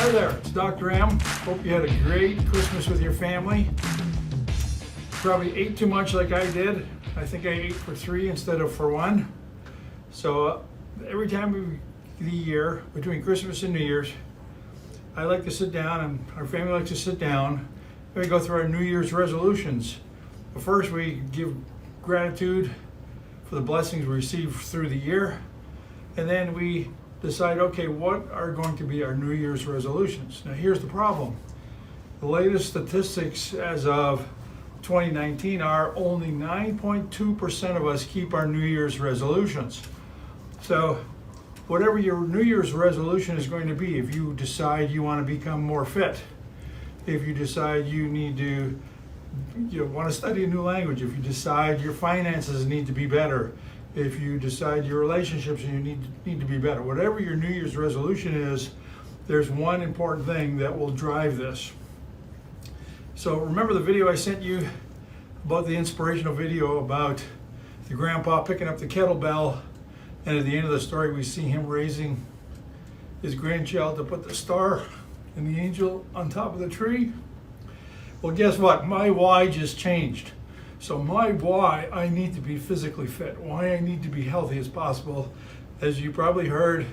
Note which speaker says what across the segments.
Speaker 1: Hi there, it's Dr. M. Hope you had a great Christmas with your family. Probably ate too much like I did. I think I ate for 3 instead of for 1. So every time of the year, between Christmas and New Year's, I like to sit down and our family likes to sit down and we go through our New Year's resolutions. But first we give gratitude for the blessings we receive through the year, and then we decide, okay, what are going to be our New Year's resolutions? Now here's the problem. The latest statistics as of 2019 are only 9.2% of us keep our New Year's resolutions. So whatever your New Year's resolution is going to be, if you decide you want to become more fit, if you decide you want to study a new language, if you decide your finances need to be better, if you decide your relationships need to be better, whatever your New Year's resolution is, there's one important thing that will drive this. So remember the video I sent you about the inspirational video about the grandpa picking up the kettlebell, and at the end of the story we see him raising his grandchild to put the star and the angel on top of the tree? Well, guess what? My why just changed. So my why, I need to be physically fit, why I need to be healthy as possible. As you probably heard,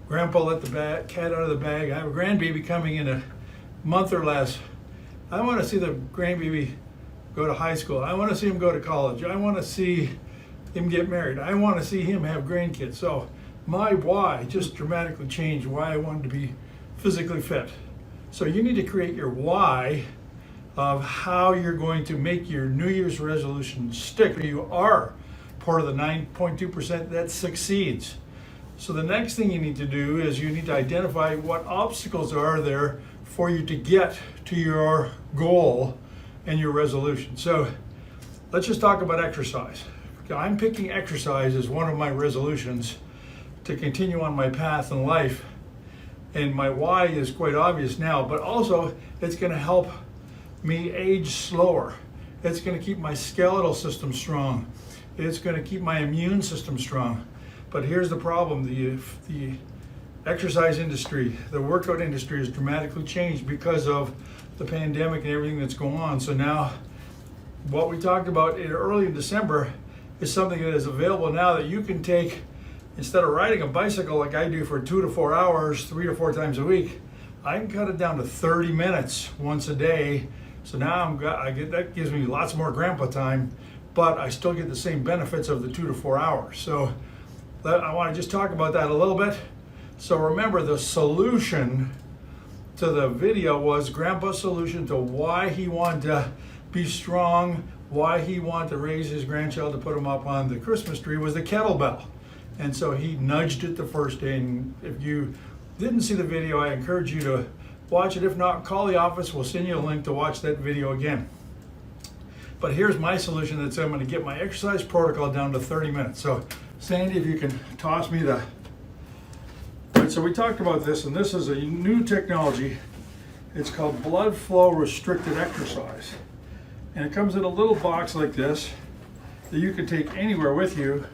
Speaker 1: Grandpa let the cat out of the bag. I have a grandbaby coming in a month or less. I want to see the grandbaby go to high school. I want to see him go to college. I want to see him get married. I want to see him have grandkids. So my why just dramatically changed, why I wanted to be physically fit. So you need to create your why of how you're going to make your New Year's resolution stick. You are part of the 9.2% that succeeds. So the next thing you need to do is you need to identify what obstacles are there for you to get to your goal and your resolution. So let's just talk about exercise. I'm picking exercise as one of my resolutions to continue on my path in life. And my why is quite obvious now, but also it's going to help me age slower. It's going to keep my skeletal system strong. It's going to keep my immune system strong. But here's the problem. The exercise industry, the workout industry has dramatically changed because of the pandemic and everything that's going on. So now what we talked about early in December is something that is available now that you can take. Instead of riding a bicycle like I do for 2 to 4 hours, 3 to 4 times a week, I can cut it down to 30 minutes once a day. So now that gives me lots more grandpa time, but I still get the same benefits of the 2 to 4 hours. So I want to just talk about that a little bit. So remember, the solution to the video was Grandpa's solution to why he wanted to be strong, why he wanted to raise his grandchild to put him up on the Christmas tree was the kettlebell. And so he nudged it the first day. And if you didn't see the video, I encourage you to watch it. If not, call the office. We'll send you a link to watch that video again. But here's my solution. That's I'm going to get my exercise protocol down to 30 minutes. So Sandy, if you can toss me the... Right, so we talked about this, and this is a new technology. It's called blood flow restricted exercise. And it comes in a little box like this that you can take anywhere with you.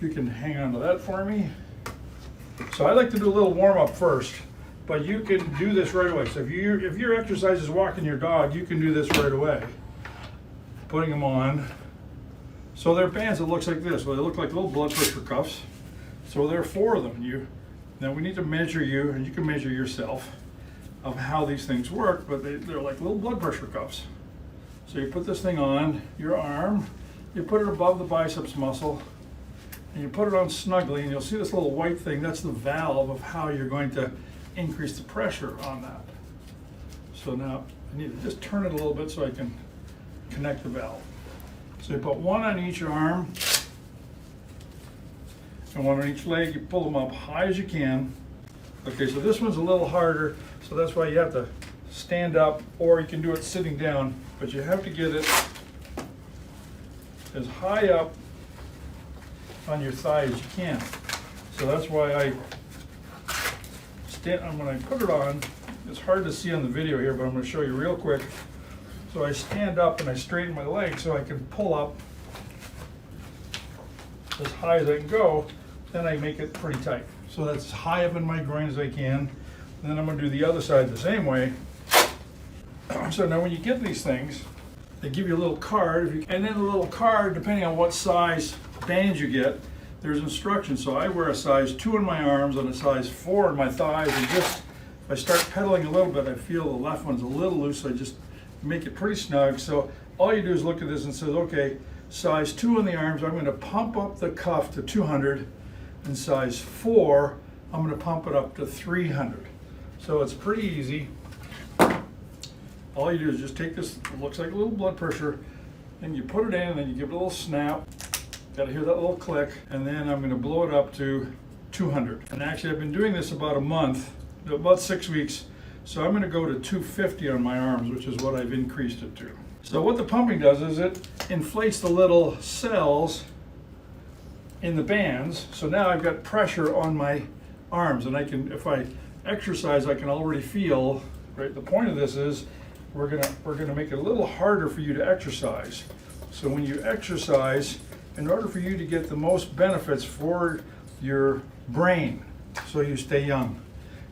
Speaker 1: You can hang on to that for me. So I like to do a little warm up first, but you can do this right away. So if your exercise is walking your dog, you can do this right away. Putting them on. So they're bands that looks like this. Well, they look like little blood pressure cuffs. So there are 4 of them. Now we need to measure you, and you can measure yourself of how these things work, but they're like little blood pressure cuffs. So you put this thing on your arm, you put it above the biceps muscle, and you put it on snugly, and you'll see this little white thing. That's the valve of how you're going to increase the pressure on that. So now I need to just turn it a little bit so I can connect the valve. So you put 1 on each arm and 1 on each leg. You pull them up high as you can. Okay, so this one's a little harder, so that's why you have to stand up, or you can do it sitting down, but you have to get it as high up on your thigh as you can. So that's why when I put it on, it's hard to see on the video here, but I'm going to show you real quick. So I stand up and I straighten my legs so I can pull up as high as I can go, then I make it pretty tight. So that's as high up in my groin as I can. And then I'm gonna do the other side the same way. So now when you get these things, they give you a little card, and in the little card, depending on what size bands you get, there's instructions. So I wear a size 2 in my arms and a size 4 in my thighs, and just if I start pedaling a little bit, I feel the left one's a little loose, so I just make it pretty snug. So all you do is look at this and says, okay, size 2 in the arms, I'm gonna pump up the cuff to 200, and size 4, I'm gonna pump it up to 300. So it's pretty easy. All you do is just take this, it looks like a little blood pressure, and you put it in, and then you give it a little snap. Gotta hear that little click, and then I'm gonna blow it up to 200. And actually, I've been doing this about a month, about 6 weeks, so I'm gonna go to 250 on my arms, which is what I've increased it to. So what the pumping does is it inflates the little cells in the bands, so now I've got pressure on my arms, and I can, if I exercise, I can already feel, right? The point of this is, we're gonna make it a little harder for you to exercise. So when you exercise, in order for you to get the most benefits for your brain, so you stay young,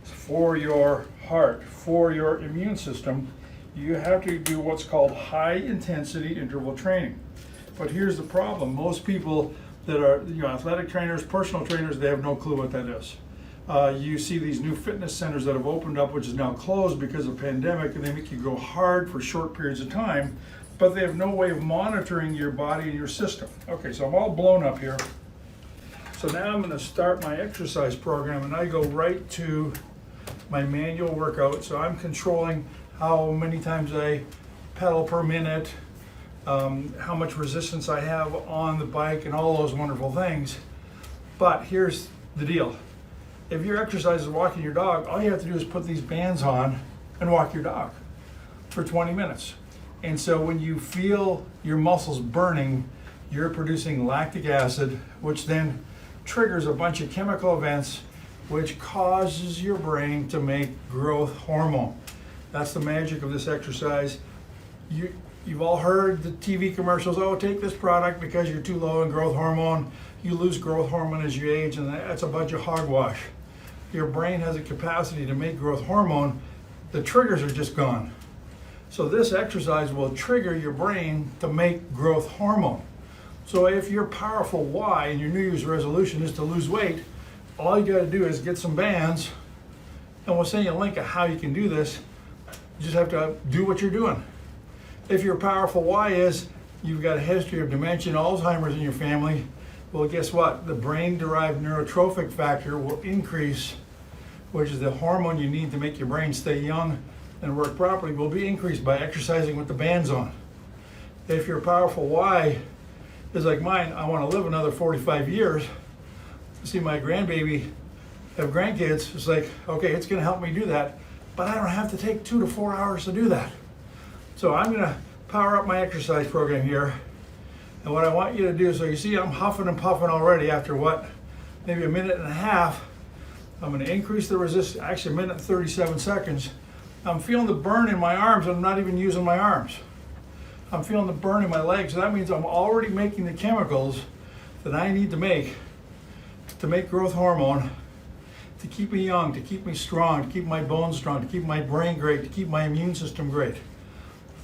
Speaker 1: for your heart, for your immune system, you have to do what's called high intensity interval training. But here's the problem. Most people that are athletic trainers, personal trainers, they have no clue what that is. You see these new fitness centers that have opened up, which is now closed because of the pandemic, and they make you go hard for short periods of time, but they have no way of monitoring your body and your system. Okay, so I'm all blown up here. So now I'm gonna start my exercise program, and I go right to my manual workout. So I'm controlling how many times I pedal per minute, how much resistance I have on the bike, and all those wonderful things. But here's the deal. If your exercise is walking your dog, all you have to do is put these bands on and walk your dog for 20 minutes. And so when you feel your muscles burning, you're producing lactic acid, which then triggers a bunch of chemical events, which causes your brain to make growth hormone. That's the magic of this exercise. You've all heard the TV commercials, oh, take this product because you're too low in growth hormone. You lose growth hormone as you age, and that's a bunch of hogwash. Your brain has a capacity to make growth hormone. The triggers are just gone. So this exercise will trigger your brain to make growth hormone. So if your powerful why and your New Year's resolution is to lose weight, all you gotta do is get some bands, and we'll send you a link of how you can do this. You just have to do what you're doing. If your powerful why is you've got a history of dementia and Alzheimer's in your family, well, guess what? The brain-derived neurotrophic factor will increase, which is the hormone you need to make your brain stay young and work properly, will be increased by exercising with the bands on. If your powerful why is like mine, I want to live another 45 years, see my grandbaby have grandkids, it's like, okay, it's going to help me do that, but I don't have to take 2 to 4 hours to do that. So I'm going to power up my exercise program here. And what I want you to do, so you see I'm huffing and puffing already after what, maybe a minute and a half. I'm going to increase the resistance, actually a minute and 37 seconds. I'm feeling the burn in my arms, and I'm not even using my arms. I'm feeling the burn in my legs, so that means I'm already making the chemicals that I need to make growth hormone, to keep me young, to keep me strong, to keep my bones strong, to keep my brain great, to keep my immune system great.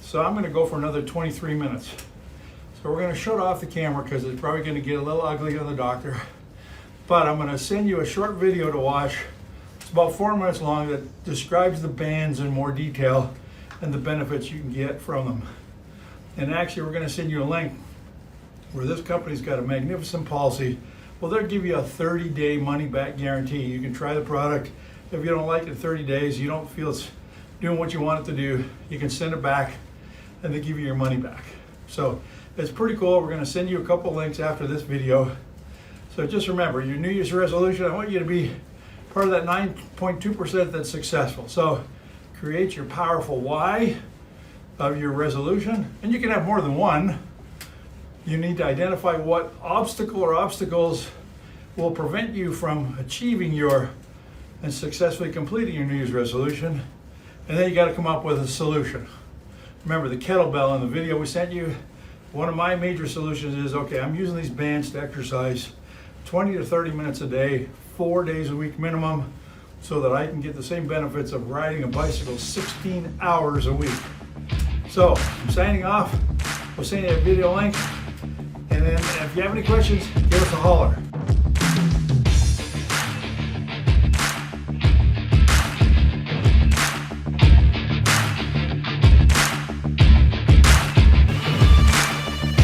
Speaker 1: So I'm going to go for another 23 minutes. So we're going to shut off the camera because it's probably going to get a little ugly on the doctor. But I'm going to send you a short video to watch. It's about 4 minutes long that describes the bands in more detail and the benefits you can get from them. And actually, we're going to send you a link where this company's got a magnificent policy. Well, they'll give you a 30-day money-back guarantee. You can try the product. If you don't like it in 30 days, you don't feel it's doing what you want it to do, you can send it back and they give you your money back. So it's pretty cool. We're going to send you a couple links after this video. So just remember, your New Year's resolution, I want you to be part of that 9.2% that's successful. So create your powerful why of your resolution, and you can have more than one. You need to identify what obstacle or obstacles will prevent you from achieving and successfully completing your New Year's resolution. And then you got to come up with a solution. Remember the kettlebell in the video we sent you? One of my major solutions is, okay, I'm using these bands to exercise 20 to 30 minutes a day, 4 days a week minimum. so that I can get the same benefits of riding a bicycle 16 hours a week. So I'm signing off. We'll send you a video link. And then if you have any questions, give us a holler.